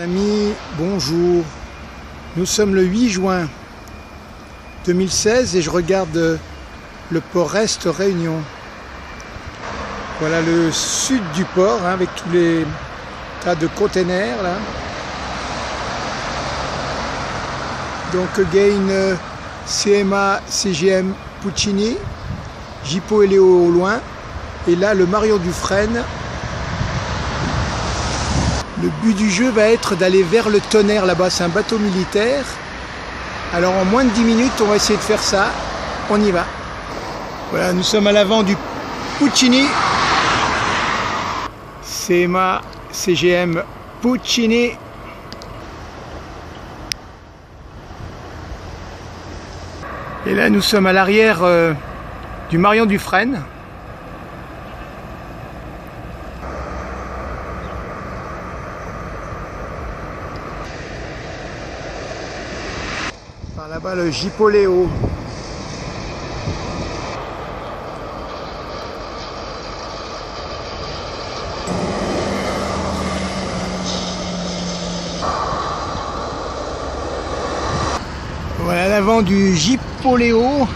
Amis, bonjour. Nous sommes le 8 juin 2016 et je regarde le port Est Réunion. Voilà le sud du port avec tous les tas de containers là. Donc again CMA CGM Puccini, Jippo et Léo au loin. Et là le Marion Dufresne. Le but du jeu va être d'aller vers le Tonnerre là-bas, c'est un bateau militaire. Alors en moins de 10 minutes, on va essayer de faire ça. On y va. Voilà, nous sommes à l'avant du Puccini. CMA CGM Puccini. Et là, nous sommes à l'arrière du Marion Dufresne. Par là-bas, le Jippo Léo. Voilà l'avant du Jippo Léo.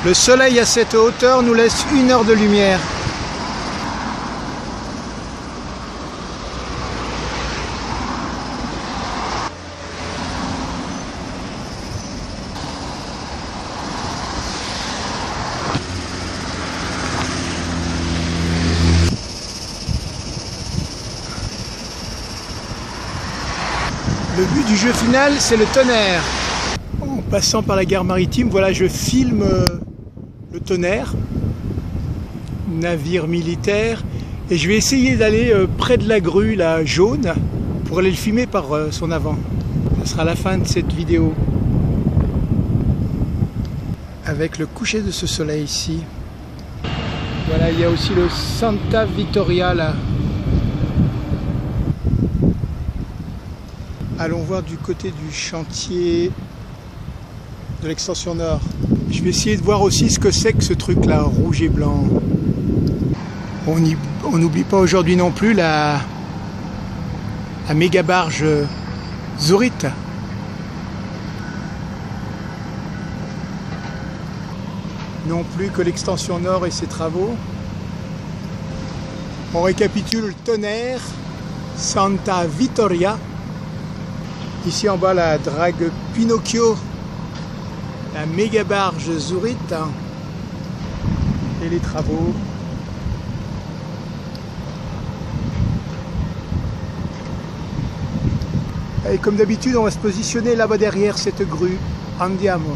Le soleil à cette hauteur nous laisse 1 heure de lumière. Le but du jeu final, c'est le Tonnerre. En passant par la gare maritime, voilà, je filme le Tonnerre, navire militaire, et je vais essayer d'aller près de la grue, la jaune, pour aller le filmer par son avant. Ce sera la fin de cette vidéo. Avec le coucher de ce soleil ici. Voilà, il y a aussi le Santa Vittoria là. Allons voir du côté du chantier de l'extension nord. Je vais essayer de voir aussi ce que c'est que ce truc là, rouge et blanc. On n'oublie pas aujourd'hui non plus la méga barge Zurich. Non plus que l'extension nord et ses travaux. On récapitule le Tonnerre, Santa Vittoria. Ici en bas la drague Pinocchio, la méga barge Zurich et les travaux. Et comme d'habitude, on va se positionner là-bas derrière cette grue. Andiamo.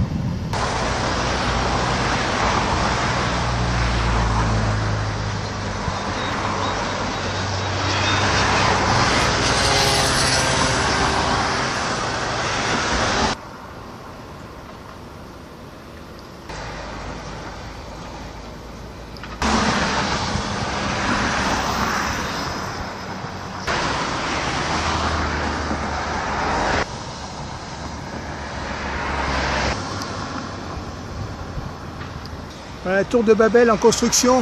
Voilà la tour de Babel en construction.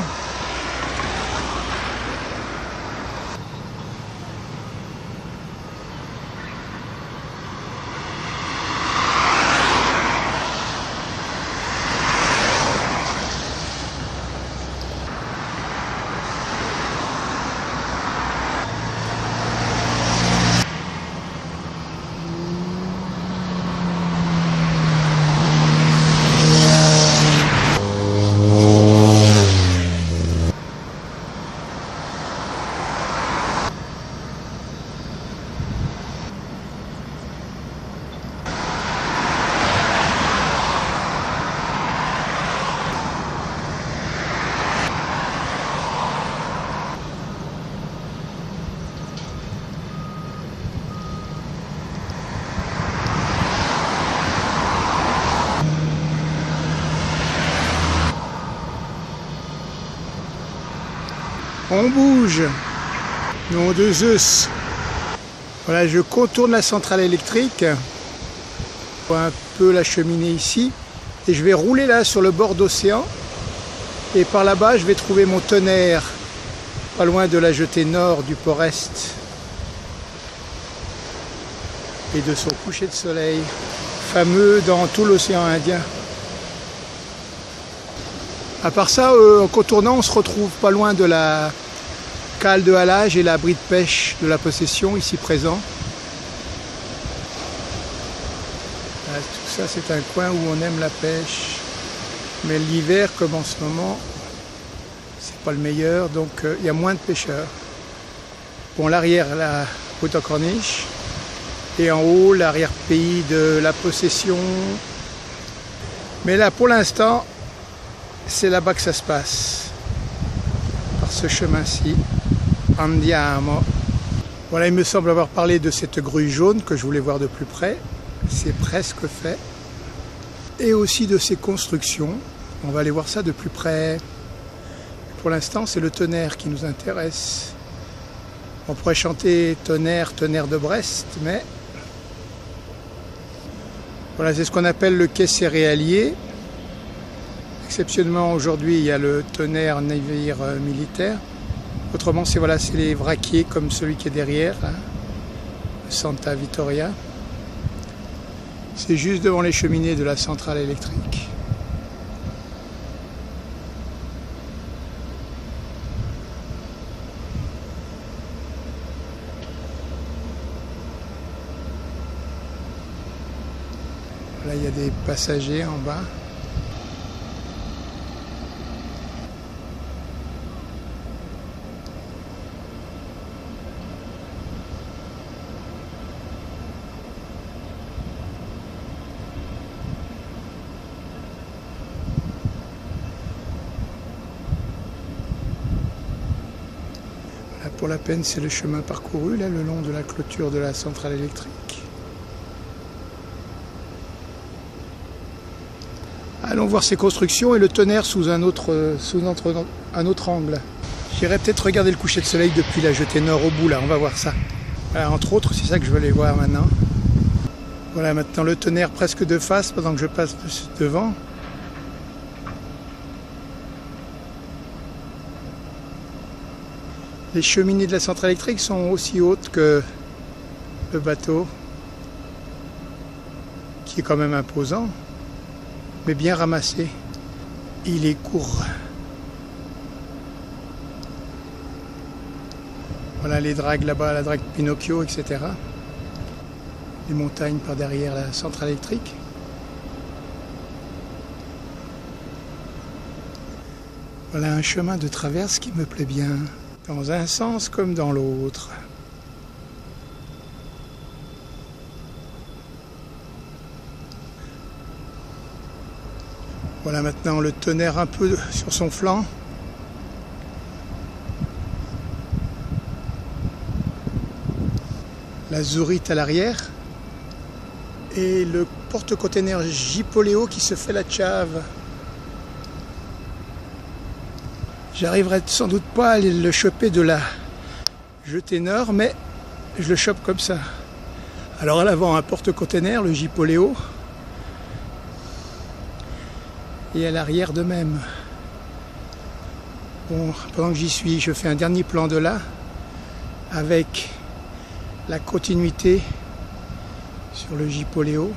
On bouge. Nom de Zeus. Voilà, je contourne la centrale électrique. On voit un peu la cheminée ici. Et je vais rouler là sur le bord d'océan. Et par là-bas, je vais trouver mon tonnerre, pas loin de la jetée nord du port Est. Et de son coucher de soleil, fameux dans tout l'océan Indien. À part ça, en contournant, on se retrouve pas loin de la cale de halage et l'abri de pêche de la possession, ici présent. Là, tout ça, c'est un coin où on aime la pêche. Mais l'hiver, comme en ce moment, c'est pas le meilleur, donc il y a moins de pêcheurs. Bon, l'arrière, la Haute-Corniche, et en haut, l'arrière-pays de la possession. Mais là, pour l'instant, c'est là-bas que ça se passe, par ce chemin-ci, Andiamo. Voilà, il me semble avoir parlé de cette grue jaune que je voulais voir de plus près. C'est presque fait. Et aussi de ces constructions. On va aller voir ça de plus près. Pour l'instant, c'est le tonnerre qui nous intéresse. On pourrait chanter tonnerre, tonnerre de Brest, mais voilà, c'est ce qu'on appelle le quai céréalier. Exceptionnellement, aujourd'hui, il y a le tonnerre navire militaire. Autrement, c'est voilà, c'est les vraquiers comme celui qui est derrière, hein, Santa Vittoria. C'est juste devant les cheminées de la centrale électrique. Là, il y a des passagers en bas. Là, pour la peine, c'est le chemin parcouru, là, le long de la clôture de la centrale électrique. Allons voir ces constructions et le tonnerre sous un autre angle. J'irai peut-être regarder le coucher de soleil depuis la jetée nord au bout, là, on va voir ça. Voilà, entre autres, c'est ça que je veux aller voir maintenant. Voilà, maintenant le tonnerre presque de face pendant que je passe devant. Les cheminées de la centrale électrique sont aussi hautes que le bateau, qui est quand même imposant, mais bien ramassé. Il est court. Voilà les dragues là-bas, la drague Pinocchio, etc. Les montagnes par derrière la centrale électrique. Voilà un chemin de traverse qui me plaît bien, dans un sens comme dans l'autre. Voilà maintenant le tonnerre un peu sur son flanc. La Zurite à l'arrière. Et le porte-container Gipoléo qui se fait la tchave. J'arriverai sans doute pas à aller le choper de la jetée nord, mais je le chope comme ça. Alors à l'avant un porte-container, le Gipoléo. Et à l'arrière de même. Bon, pendant que j'y suis, je fais un dernier plan de là, avec la continuité sur le Gipoléo.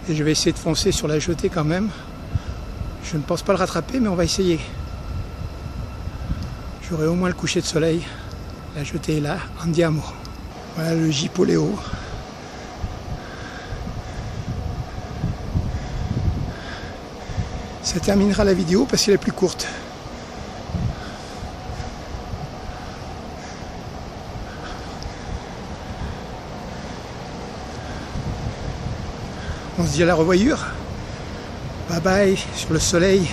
Et je vais essayer de foncer sur la jetée quand même. Je ne pense pas le rattraper, mais on va essayer. J'aurai au moins le coucher de soleil. La jetée est là, Andiamo. Voilà le Gipoléo. Ça terminera la vidéo parce qu'elle est plus courte. On se dit à la revoyure. Bye bye sur le soleil.